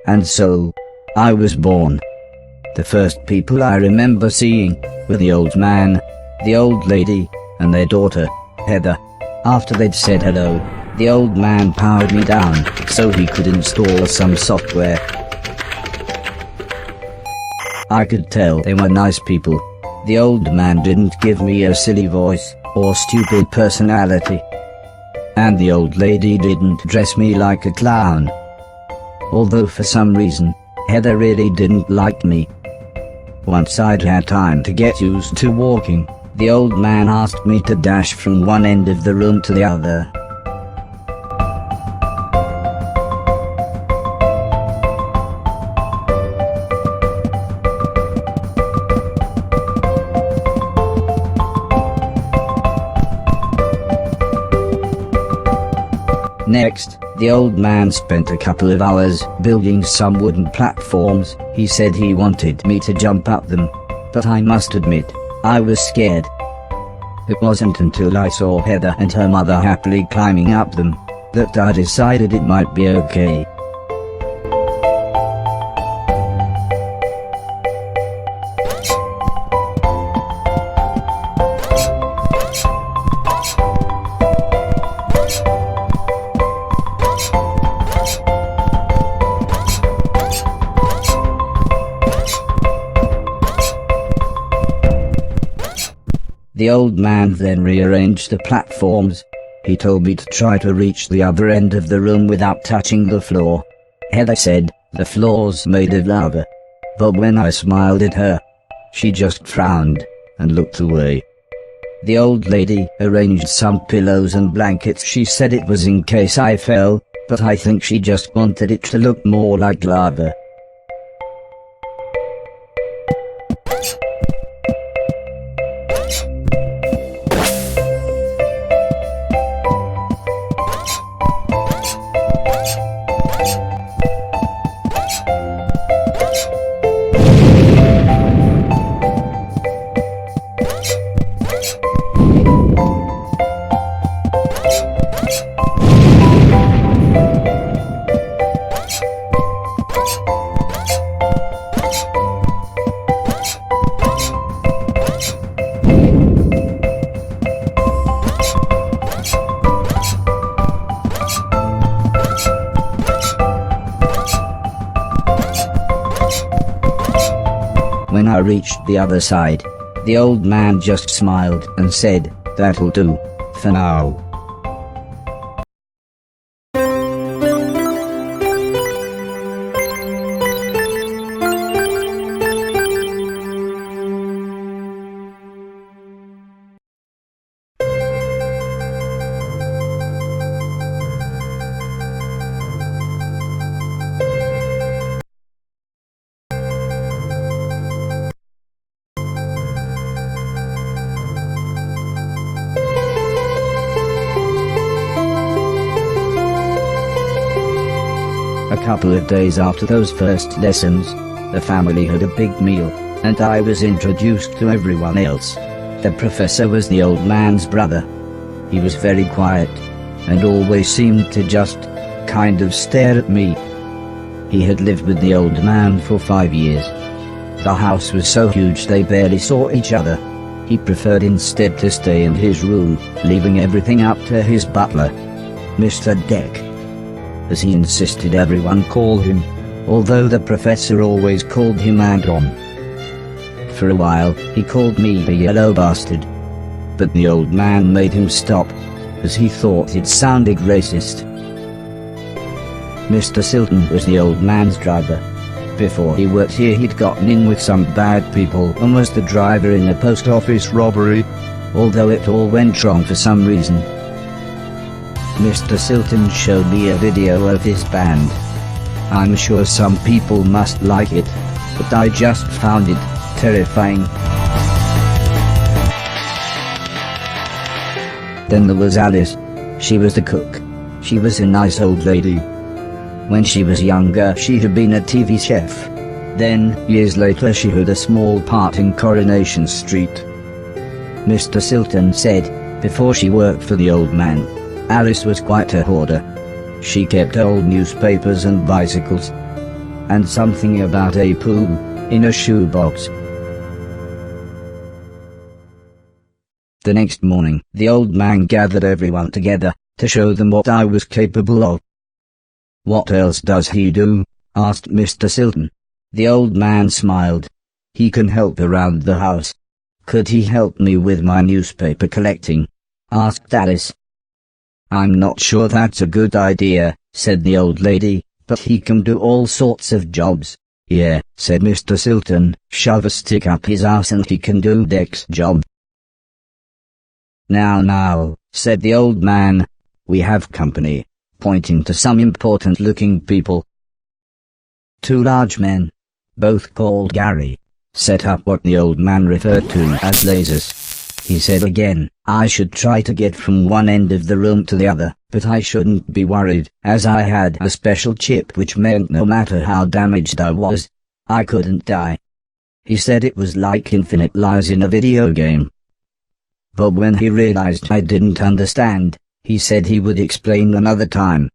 And so, I was born. The first people I remember seeing were the old man, the old lady, and their daughter, Heather. After they'd said hello, the old man powered me down so he could install some software. I could tell they were nice people. The old man didn't give me a silly voice or stupid personality. And the old lady didn't dress me like a clown. Although for some reason, Heather really didn't like me. Once I'd had time to get used to walking, the old man asked me to dash from one end of the room to the other. Next, the old man spent a couple of hours building some wooden platforms. He said he wanted me to jump up them, but I must admit, I was scared. It wasn't until I saw Heather and her mother happily climbing up them that I decided it might be okay. The old man then rearranged the platforms. He told me to try to reach the other end of the room without touching the floor. Heather said the floor's made of lava. But when I smiled at her, she just frowned and looked away. The old lady arranged some pillows and blankets. She said it was in case I fell, but I think she just wanted it to look more like lava. When I reached the other side, the old man just smiled and said, "That'll do, for now." A couple of days after those first lessons, the family had a big meal, and I was introduced to everyone else. The professor was the old man's brother. He was very quiet, and always seemed to just kind of stare at me. He had lived with the old man for 5 years. The house was so huge they barely saw each other. He preferred instead to stay in his room, leaving everything up to his butler, Mr. Deck, as he insisted everyone call him, although the professor always called him Anton. For a while, he called me the yellow bastard, but the old man made him stop, as he thought it sounded racist. Mr. Silton was the old man's driver. Before he worked here, he'd gotten in with some bad people and was the driver in a post office robbery, although it all went wrong for some reason. Mr. Silton showed me a video of his band. I'm sure some people must like it, but I just found it terrifying. Then there was Alice. She was the cook. She was a nice old lady. When she was younger, she had been a TV chef. Then, years later, she had a small part in Coronation Street. Mr. Silton said, before she worked for the old man, Alice was quite a hoarder. She kept old newspapers and bicycles. and something about a pool in a shoebox. The next morning, the old man gathered everyone together to show them what I was capable of. "What else does he do?" asked Mr. Silton. The old man smiled. "He can help around the house." "Could he help me with my newspaper collecting?" asked Alice. "I'm not sure that's a good idea," said the old lady, "but he can do all sorts of jobs." "Yeah," said Mr. Silton, "shove a stick up his ass and he can do Dick's job." Now, said the old man, "we have company," pointing to some important-looking people. Two large men, both called Gary, set up what the old man referred to as lasers. He said again, I should try to get from one end of the room to the other, but I shouldn't be worried, as I had a special chip which meant no matter how damaged I was, I couldn't die. He said it was like infinite lives in a video game. But when he realized I didn't understand, he said he would explain another time.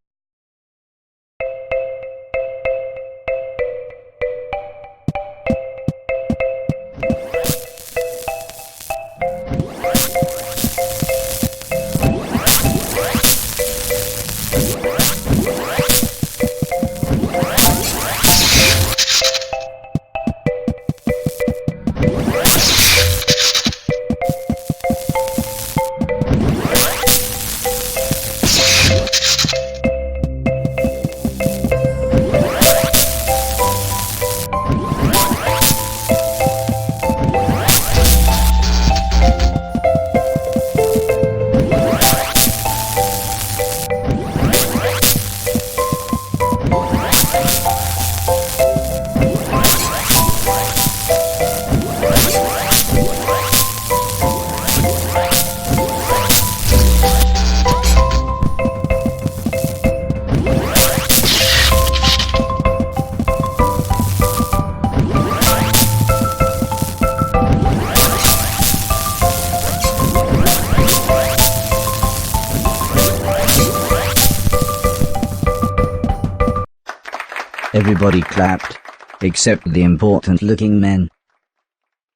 Everybody clapped, except the important-looking men.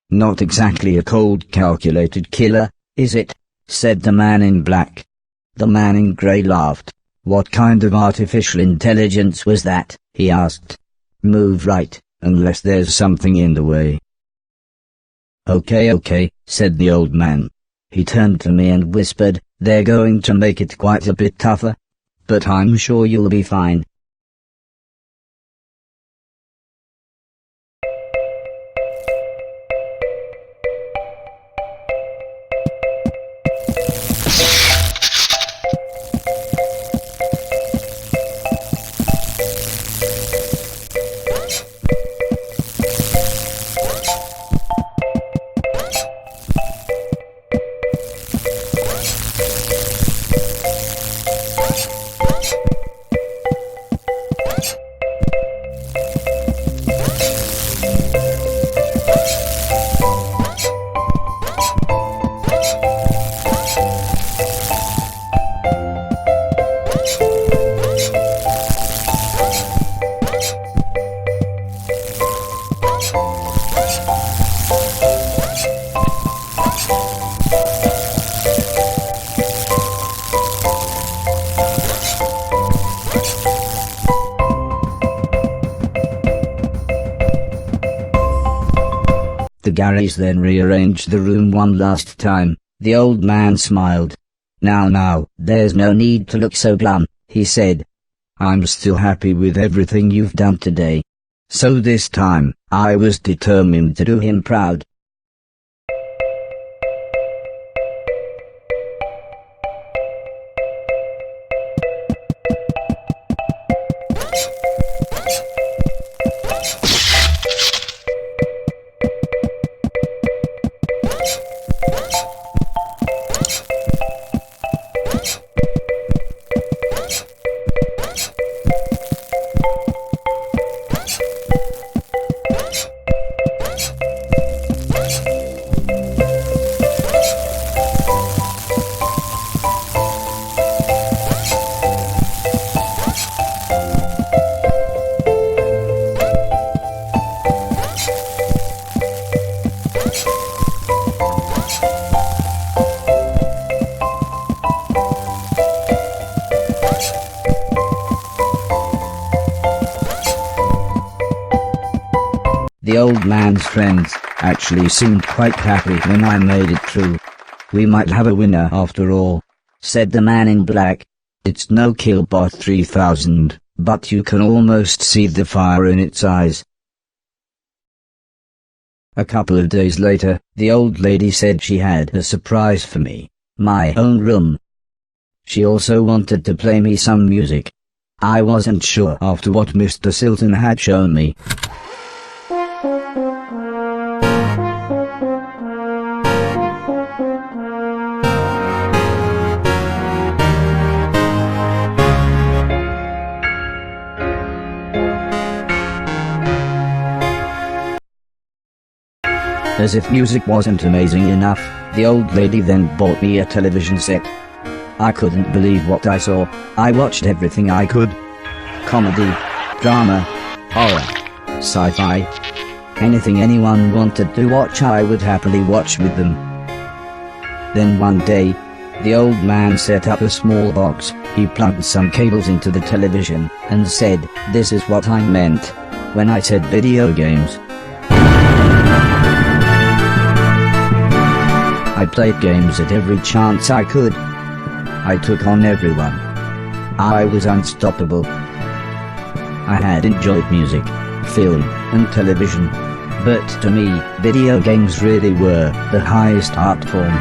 "Not exactly a cold, calculated killer, is it?" said the man in black. The man in grey laughed. "What kind of artificial intelligence was that?" he asked. "Move right, unless there's something in the way." Okay, said the old man. He turned to me and whispered, "They're going to make it quite a bit tougher. But I'm sure you'll be fine." The Garys then rearranged the room one last time. The old man smiled. Now, there's no need to look so glum," he said. "I'm still happy with everything you've done today. So this time, I was determined to do him proud." The old man's friends actually seemed quite happy when I made it through. "We might have a winner after all," said the man in black. "It's no Killbot 3000, but you can almost see the fire in its eyes." A couple of days later, the old lady said she had a surprise for me, my own room. She also wanted to play me some music. I wasn't sure after what Mr. Silton had shown me. As if music wasn't amazing enough, the old lady then bought me a television set. I couldn't believe what I saw. I watched everything I could. Comedy, drama, horror, sci-fi. Anything anyone wanted to watch I would happily watch with them. Then one day, the old man set up a small box. He plugged some cables into the television and said, "This is what I meant when I said video games." I played games at every chance I could. I took on everyone. I was unstoppable. I had enjoyed music, film, and television. But to me, video games really were the highest art form.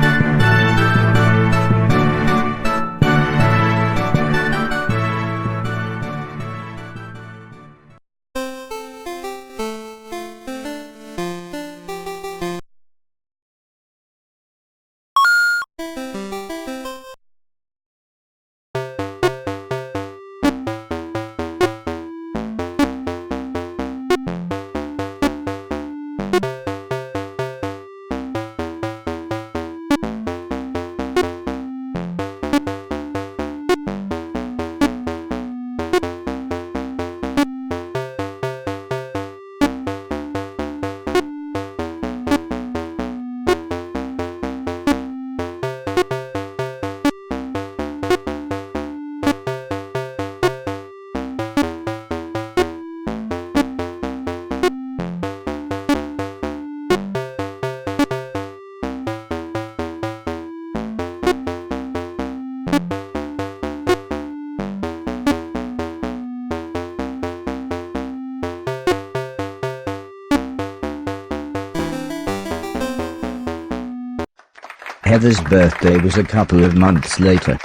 Heather's birthday was a couple of months later.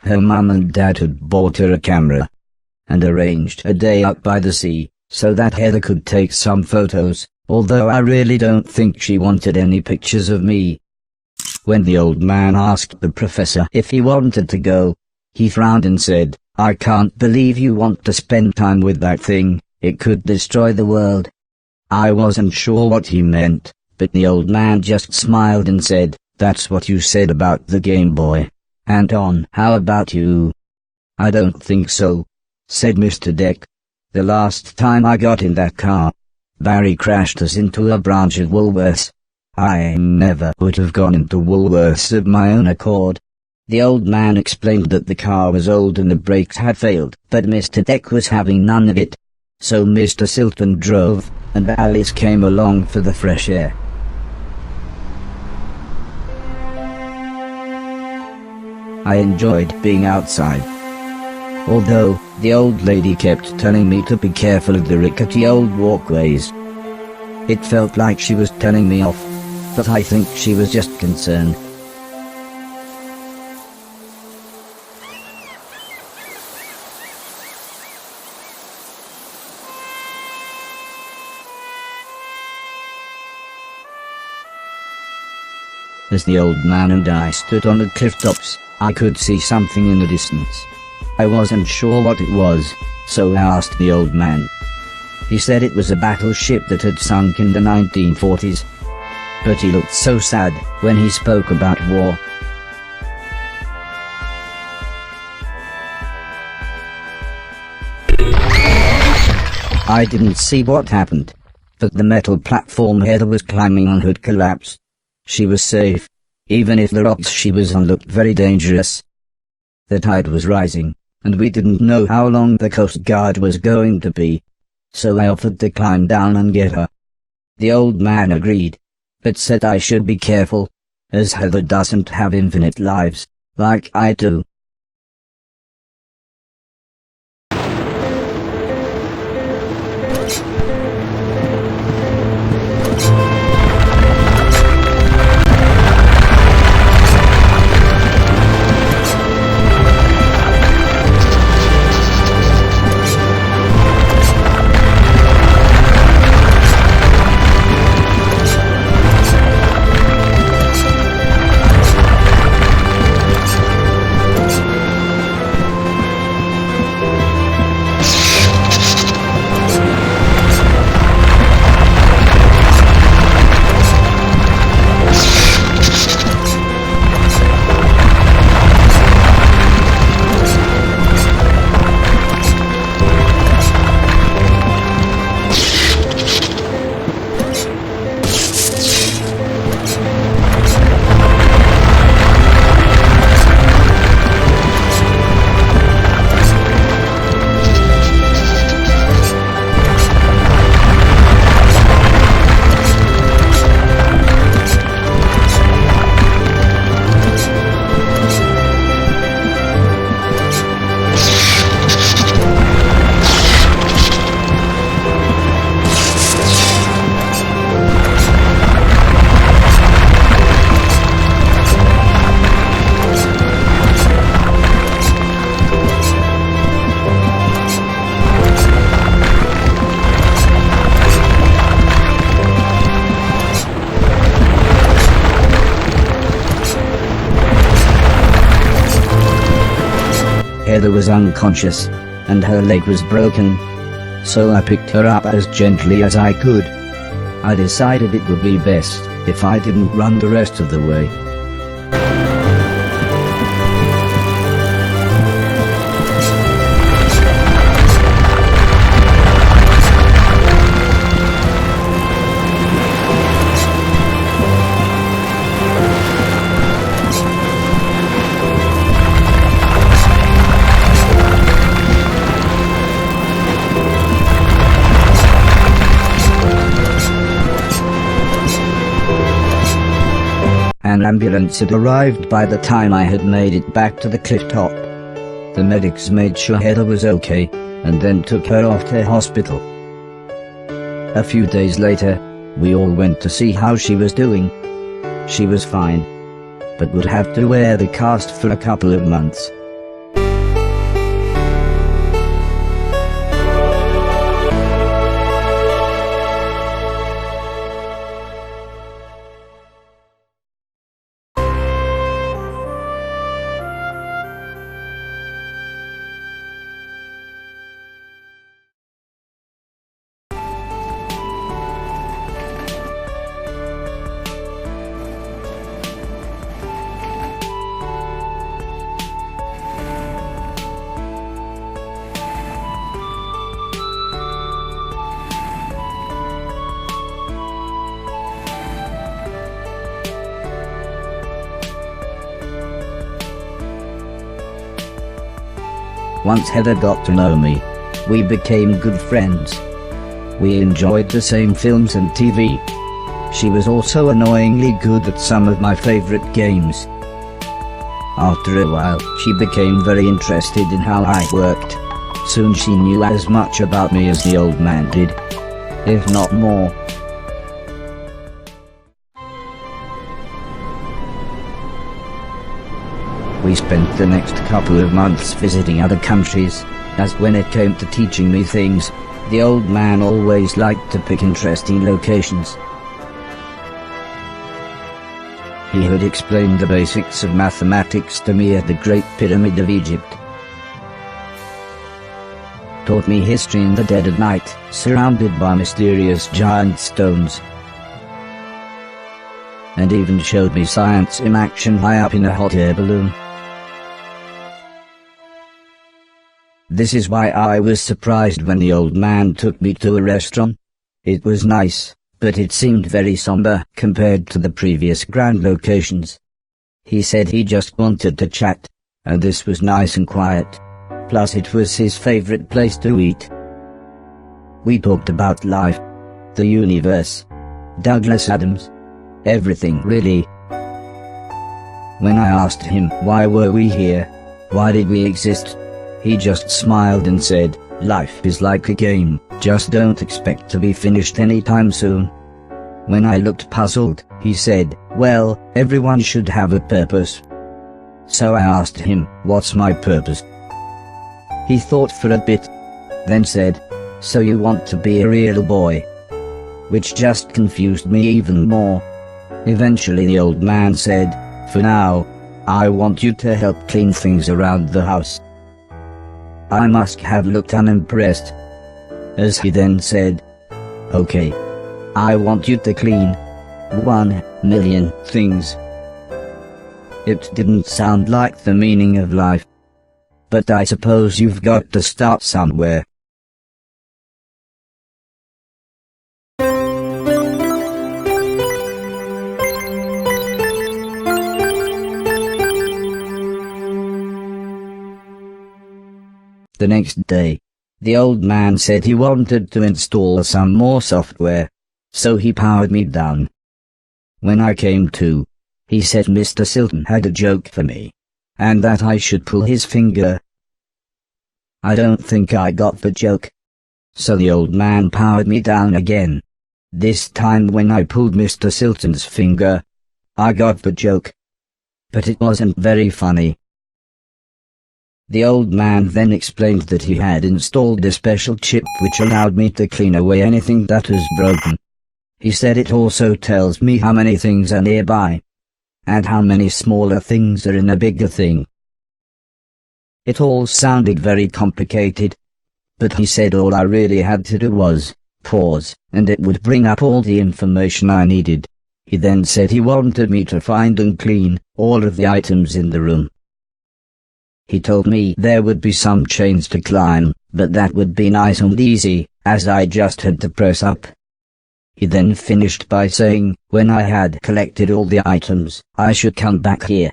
Her mum and dad had bought her a camera and arranged a day out by the sea so that Heather could take some photos, although I really don't think she wanted any pictures of me. When the old man asked the professor if he wanted to go, he frowned and said, "I can't believe you want to spend time with that thing, it could destroy the world." I wasn't sure what he meant, but the old man just smiled and said, "That's what you said about the Game Boy. Anton, how about you?" "I don't think so," said Mr. Deck. "The last time I got in that car, Barry crashed us into a branch of Woolworths. I never would have gone into Woolworths of my own accord." The old man explained that the car was old and the brakes had failed, but Mr. Deck was having none of it. So Mr. Silton drove, and Alice came along for the fresh air. I enjoyed being outside. Although, the old lady kept telling me to be careful of the rickety old walkways. It felt like she was telling me off, but I think she was just concerned. As the old man and I stood on the clifftops, I could see something in the distance. I wasn't sure what it was, so I asked the old man. He said it was a battleship that had sunk in the 1940s. But he looked so sad when he spoke about war. I didn't see what happened, but the metal platform Heather was climbing on had collapsed. She was safe, even if the rocks she was on looked very dangerous. The tide was rising, and we didn't know how long the Coast Guard was going to be, so I offered to climb down and get her. The old man agreed, but said I should be careful, as Heather doesn't have infinite lives, like I do. Heather was unconscious, and her leg was broken. So I picked her up as gently as I could. I decided it would be best if I didn't run the rest of the way. An ambulance had arrived by the time I had made it back to the Clifftop. The medics made sure Heather was okay, and then took her off to hospital. A few days later, we all went to see how she was doing. She was fine, but would have to wear the cast for a couple of months. Once Heather got to know me, we became good friends. We enjoyed the same films and TV. She was also annoyingly good at some of my favorite games. After a while, she became very interested in how I worked. Soon she knew as much about me as the old man did, if not more. We spent the next couple of months visiting other countries, as when it came to teaching me things, the old man always liked to pick interesting locations. He had explained the basics of mathematics to me at the Great Pyramid of Egypt. Taught me history in the dead of night, surrounded by mysterious giant stones. And even showed me science in action high up in a hot air balloon. This is why I was surprised when the old man took me to a restaurant. It was nice, but it seemed very somber compared to the previous grand locations. He said he just wanted to chat, and this was nice and quiet. Plus it was his favorite place to eat. We talked about life, the universe, Douglas Adams. Everything really. When I asked him why were we here, why did we exist, he just smiled and said, life is like a game, just don't expect to be finished anytime soon. When I looked puzzled, he said, well, everyone should have a purpose. So I asked him, what's my purpose? He thought for a bit, then said, so you want to be a real boy? Which just confused me even more. Eventually the old man said, for now, I want you to help clean things around the house. I must have looked unimpressed, as he then said, okay, I want you to clean 1,000,000 things. It didn't sound like the meaning of life, but I suppose you've got to start somewhere. The next day, the old man said he wanted to install some more software, so he powered me down. When I came to, he said Mr. Silton had a joke for me, and that I should pull his finger. I don't think I got the joke. So the old man powered me down again. This time when I pulled Mr. Silton's finger, I got the joke. But it wasn't very funny. The old man then explained that he had installed a special chip which allowed me to clean away anything that was broken. He said it also tells me how many things are nearby, and how many smaller things are in a bigger thing. It all sounded very complicated, but he said all I really had to do was pause, and it would bring up all the information I needed. He then said he wanted me to find and clean all of the items in the room. He told me there would be some chains to climb, but that would be nice and easy, as I just had to press up. He then finished by saying, when I had collected all the items, I should come back here,